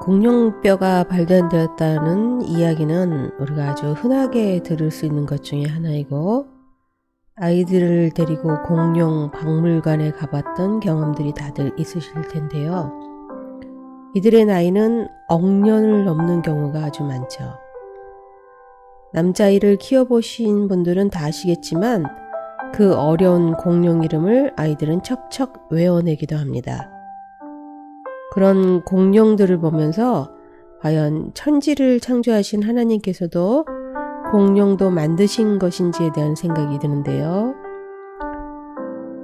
공룡뼈가 발견되었다는 이야기는 우리가 아주 흔하게 들을 수 있는 것 중에 하나이고, 아이들을 데리고 공룡 박물관에 가봤던 경험들이 다들 있으실 텐데요. 이들의 나이는 억년을 넘는 경우가 아주 많죠. 남자아이를 키워보신 분들은 다 아시겠지만 그 어려운 공룡 이름을 아이들은 척척 외워내기도 합니다. 그런 공룡들을 보면서 과연 천지를 창조하신 하나님께서도 공룡도 만드신 것인지에 대한 생각이 드는데요.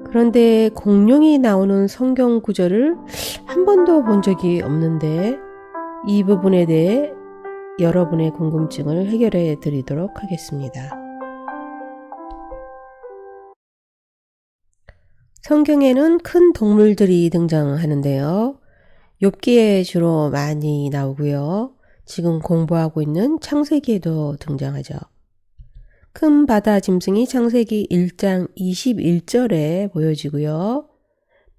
그런데 공룡이 나오는 성경 구절을 한 번도 본 적이 없는데 이 부분에 대해 여러분의 궁금증을 해결해 드리도록 하겠습니다. 성경에는 큰 동물들이 등장하는데요. 욥기에 주로 많이 나오고요. 지금 공부하고 있는 창세기에도 등장하죠. 큰 바다 짐승이 창세기 1장 21절에 보여지고요.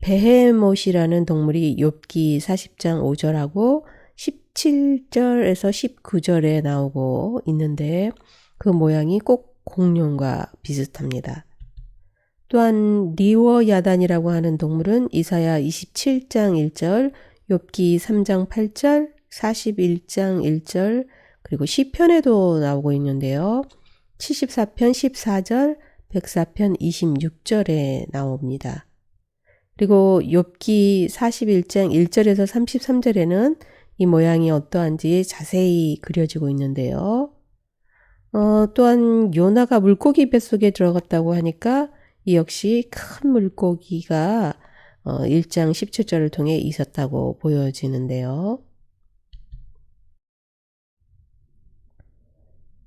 베헤못이라는 동물이 욥기 40장 5절하고 17절에서 19절에 나오고 있는데 그 모양이 꼭 공룡과 비슷합니다. 또한 리워야단이라고 하는 동물은 이사야 27장 1절, 욥기 3장 8절, 41장 1절, 그리고 시편에도 나오고 있는데요. 74편 14절, 104편 26절에 나옵니다. 그리고 욥기 41장 1절에서 33절에는 이 모양이 어떠한지 자세히 그려지고 있는데요. 또한 요나가 물고기 뱃속에 들어갔다고 하니까 이 역시 큰 물고기가 1장 17절을 통해 있었다고 보여지는데요.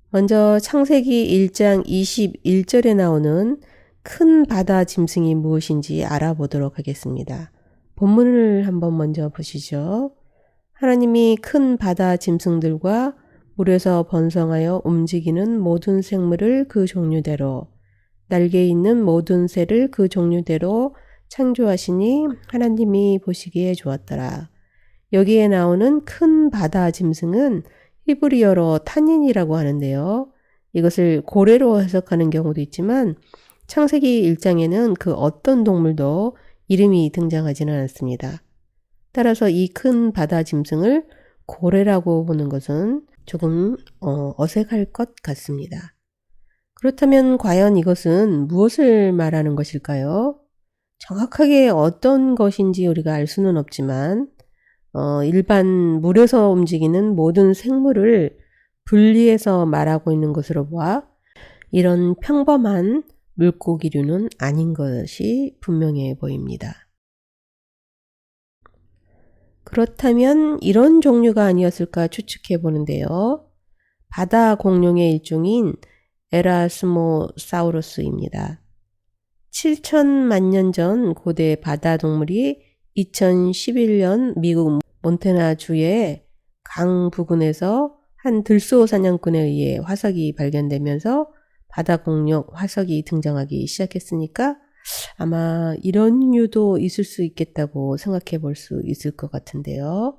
먼저 창세기 1장 21절에 나오는 큰 바다 짐승이 무엇인지 알아보도록 하겠습니다. 본문을 한번 먼저 보시죠. 하나님이 큰 바다 짐승들과 물에서 번성하여 움직이는 모든 생물을 그 종류대로, 날개 있는 모든 새를 그 종류대로 창조하시니 하나님이 보시기에 좋았더라. 여기에 나오는 큰 바다 짐승은 히브리어로 타닌이라고 하는데요. 이것을 고래로 해석하는 경우도 있지만 창세기 1장에는 그 어떤 동물도 이름이 등장하지는 않습니다. 따라서 이 큰 바다 짐승을 고래라고 보는 것은 조금 어색할 것 같습니다. 그렇다면 과연 이것은 무엇을 말하는 것일까요? 정확하게 어떤 것인지 우리가 알 수는 없지만 일반 물에서 움직이는 모든 생물을 분리해서 말하고 있는 것으로 보아 이런 평범한 물고기류는 아닌 것이 분명해 보입니다. 그렇다면 이런 종류가 아니었을까 추측해 보는데요. 바다 공룡의 일종인 에라스모사우루스입니다. 7천만 년 전 고대 바다 동물이 2011년 미국 몬태나주의 강 부근에서 한 들소 사냥꾼에 의해 화석이 발견되면서 바다 공룡 화석이 등장하기 시작했으니까 아마 이런 류도 있을 수 있겠다고 생각해 볼 수 있을 것 같은데요.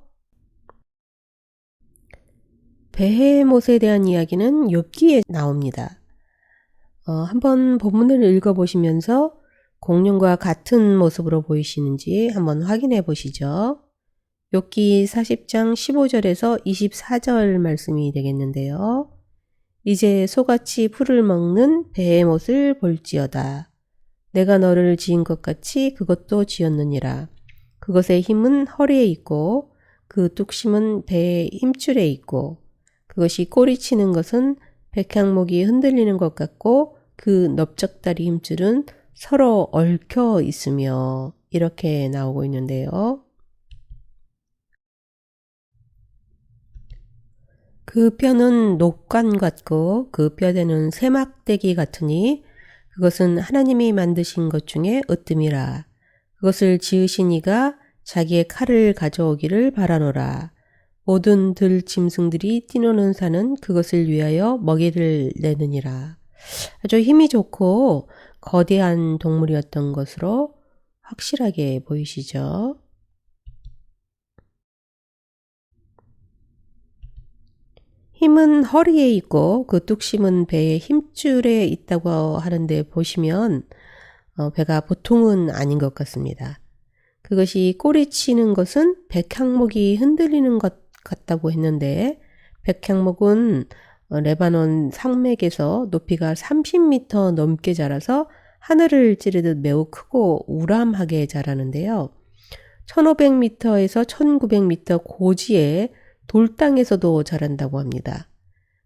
베헤못에 대한 이야기는 욥기에 나옵니다. 한번 본문을 읽어보시면서 공룡과 같은 모습으로 보이시는지 한번 확인해 보시죠. 욥기 40장 15절에서 24절 말씀이 되겠는데요. 이제 소같이 풀을 먹는 베헤못을 볼지어다. 내가 너를 지은 것 같이 그것도 지었느니라. 그것의 힘은 허리에 있고 그 뚝심은 배의 힘줄에 있고 그것이 꼬리치는 것은 백향목이 흔들리는 것 같고 그 넓적다리 힘줄은 서로 얽혀 있으며 이렇게 나오고 있는데요. 그 뼈는 녹관 같고 그 뼈대는 세막대기 같으니 그것은 하나님이 만드신 것 중에 으뜸이라. 그것을 지으신 이가 자기의 칼을 가져오기를 바라노라. 모든 들 짐승들이 뛰노는 산은 그것을 위하여 먹이를 내느니라. 아주 힘이 좋고 거대한 동물이었던 것으로 확실하게 보이시죠? 힘은 허리에 있고 그 뚝심은 배의 힘줄에 있다고 하는데 보시면 배가 보통은 아닌 것 같습니다. 그것이 꼬리치는 것은 백향목이 흔들리는 것 같다고 했는데 백향목은 레바논 산맥에서 높이가 30m 넘게 자라서 하늘을 찌르듯 매우 크고 우람하게 자라는데요. 1500m에서 1900m 고지의 돌땅에서도 자란다고 합니다.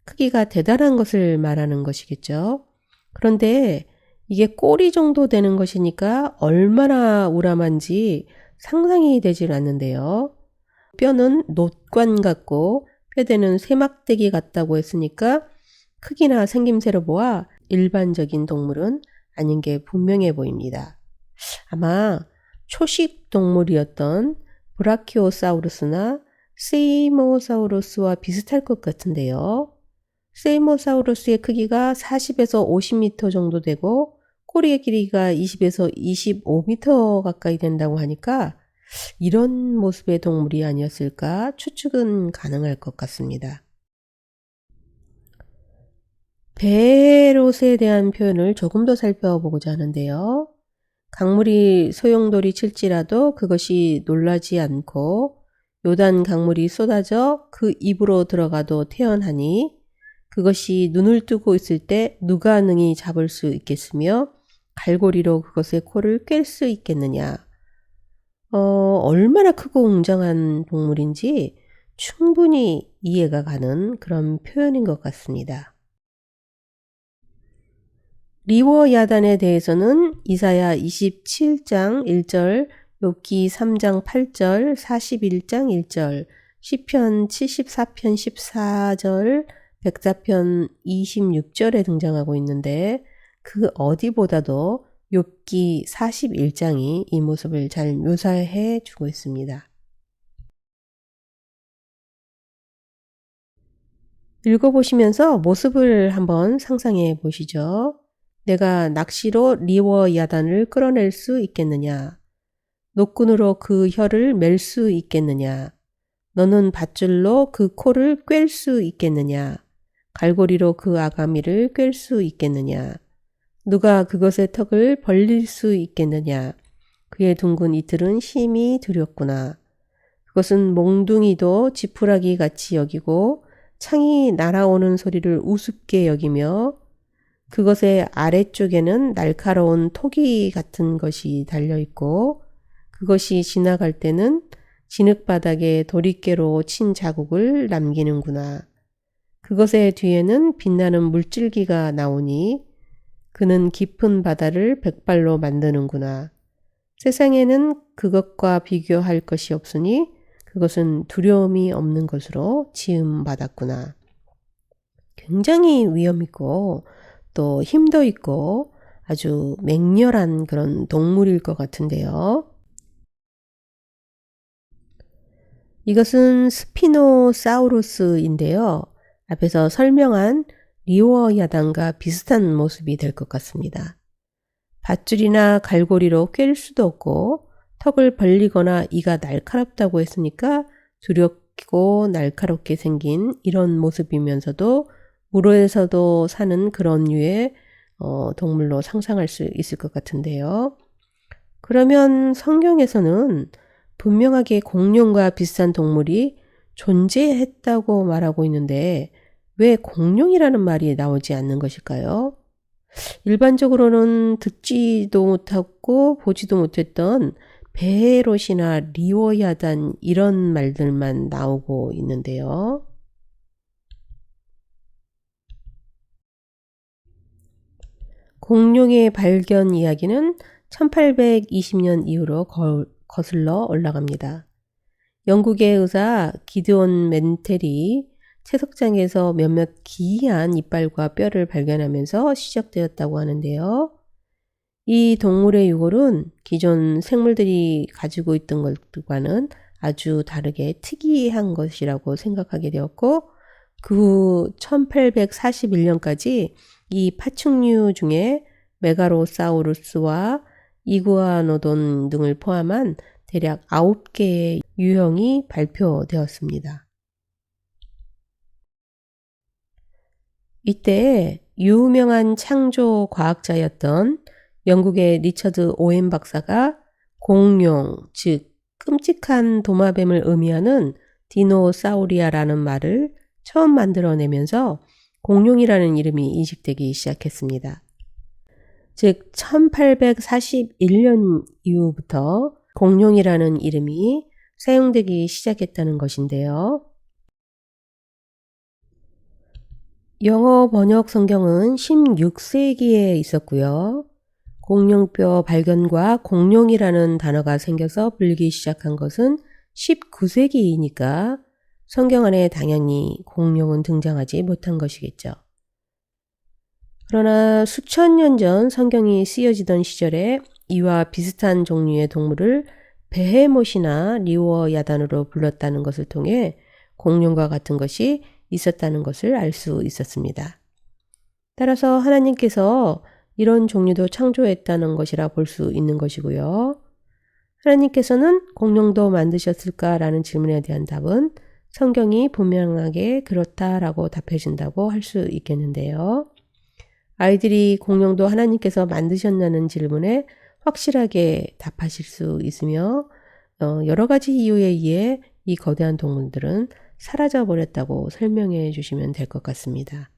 크기가 대단한 것을 말하는 것이겠죠. 그런데 이게 꼬리 정도 되는 것이니까 얼마나 우람한지 상상이 되질 않는데요. 뼈는 놋관 같고 뼈대는 세막대기 같다고 했으니까 크기나 생김새로 보아 일반적인 동물은 아닌 게 분명해 보입니다. 아마 초식 동물이었던 브라키오사우루스나 세이모사우루스와 비슷할 것 같은데요. 세이모사우루스의 크기가 40에서 50m 정도 되고 꼬리의 길이가 20에서 25m 가까이 된다고 하니까 이런 모습의 동물이 아니었을까 추측은 가능할 것 같습니다. 베롯에 대한 표현을 조금 더 살펴보고자 하는데요. 강물이 소용돌이 칠지라도 그것이 놀라지 않고 요단 강물이 쏟아져 그 입으로 들어가도 태연하니 그것이 눈을 뜨고 있을 때 누가 능히 잡을 수 있겠으며 갈고리로 그것의 코를 꿰 수 있겠느냐. 얼마나 크고 웅장한 동물인지 충분히 이해가 가는 그런 표현인 것 같습니다. 리워 야단에 대해서는 이사야 27장 1절, 욥기 3장 8절, 41장 1절, 시편 74편 14절, 백사편 26절에 등장하고 있는데 그 어디보다도 욥기 41장이 이 모습을 잘 묘사해 주고 있습니다. 읽어보시면서 모습을 한번 상상해 보시죠. 내가 낚시로 리워 야단을 끌어낼 수 있겠느냐? 노끈으로 그 혀를 맬 수 있겠느냐? 너는 밧줄로 그 코를 꿰 수 있겠느냐? 갈고리로 그 아가미를 꿰 수 있겠느냐? 누가 그것의 턱을 벌릴 수 있겠느냐? 그의 둥근 이틀은 심히 두렵구나. 그것은 몽둥이도 지푸라기 같이 여기고 창이 날아오는 소리를 우습게 여기며 그것의 아래쪽에는 날카로운 토기 같은 것이 달려있고 그것이 지나갈 때는 진흙바닥에 도리깨로 친 자국을 남기는구나. 그것의 뒤에는 빛나는 물줄기가 나오니 그는 깊은 바다를 백발로 만드는구나. 세상에는 그것과 비교할 것이 없으니 그것은 두려움이 없는 것으로 지음받았구나. 굉장히 위험 있고 또 힘도 있고 아주 맹렬한 그런 동물일 것 같은데요. 이것은 스피노사우루스인데요. 앞에서 설명한 리워 야단과 비슷한 모습이 될 것 같습니다. 밧줄이나 갈고리로 꿰 수도 없고 턱을 벌리거나 이가 날카롭다고 했으니까 두렵고 날카롭게 생긴 이런 모습이면서도 물에서도 사는 그런 류의 동물로 상상할 수 있을 것 같은데요. 그러면 성경에서는 분명하게 공룡과 비슷한 동물이 존재했다고 말하고 있는데 왜 공룡이라는 말이 나오지 않는 것일까요? 일반적으로는 듣지도 못하고 보지도 못했던 베헤롯이나 리워야단 이런 말들만 나오고 있는데요. 공룡의 발견 이야기는 1820년 이후로 거슬러 올라갑니다. 영국의 의사 기드온 멘텔이 채석장에서 몇몇 기이한 이빨과 뼈를 발견하면서 시작되었다고 하는데요. 이 동물의 유골은 기존 생물들이 가지고 있던 것과는 아주 다르게 특이한 것이라고 생각하게 되었고 그 후 1841년까지 이 파충류 중에 메가로사우루스와 이구아노돈 등을 포함한 대략 9개의 유형이 발표되었습니다. 이때 유명한 창조 과학자였던 영국의 리처드 오웬 박사가 공룡, 즉 끔찍한 도마뱀을 의미하는 디노사우리아라는 말을 처음 만들어내면서 공룡이라는 이름이 인식되기 시작했습니다. 즉 1841년 이후부터 공룡이라는 이름이 사용되기 시작했다는 것인데요. 영어 번역 성경은 16세기에 있었고요. 공룡뼈 발견과 공룡이라는 단어가 생겨서 불리기 시작한 것은 19세기이니까 성경 안에 당연히 공룡은 등장하지 못한 것이겠죠. 그러나 수천 년 전 성경이 쓰여지던 시절에 이와 비슷한 종류의 동물을 베헤못이나 리워야단으로 불렀다는 것을 통해 공룡과 같은 것이 있었다는 것을 알 수 있었습니다. 따라서 하나님께서 이런 종류도 창조했다는 것이라 볼 수 있는 것이고요. 하나님께서는 공룡도 만드셨을까라는 질문에 대한 답은 성경이 분명하게 그렇다라고 답해준다고 할 수 있겠는데요. 아이들이 공룡도 하나님께서 만드셨냐는 질문에 확실하게 답하실 수 있으며 여러 가지 이유에 의해 이 거대한 동물들은 사라져 버렸다고 설명해 주시면 될 것 같습니다.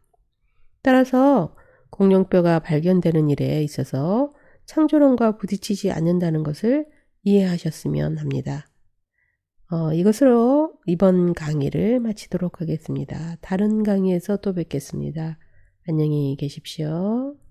따라서 공룡뼈가 발견되는 일에 있어서 창조론과 부딪히지 않는다는 것을 이해하셨으면 합니다. 이것으로 이번 강의를 마치도록 하겠습니다. 다른 강의에서 또 뵙겠습니다. 안녕히 계십시오.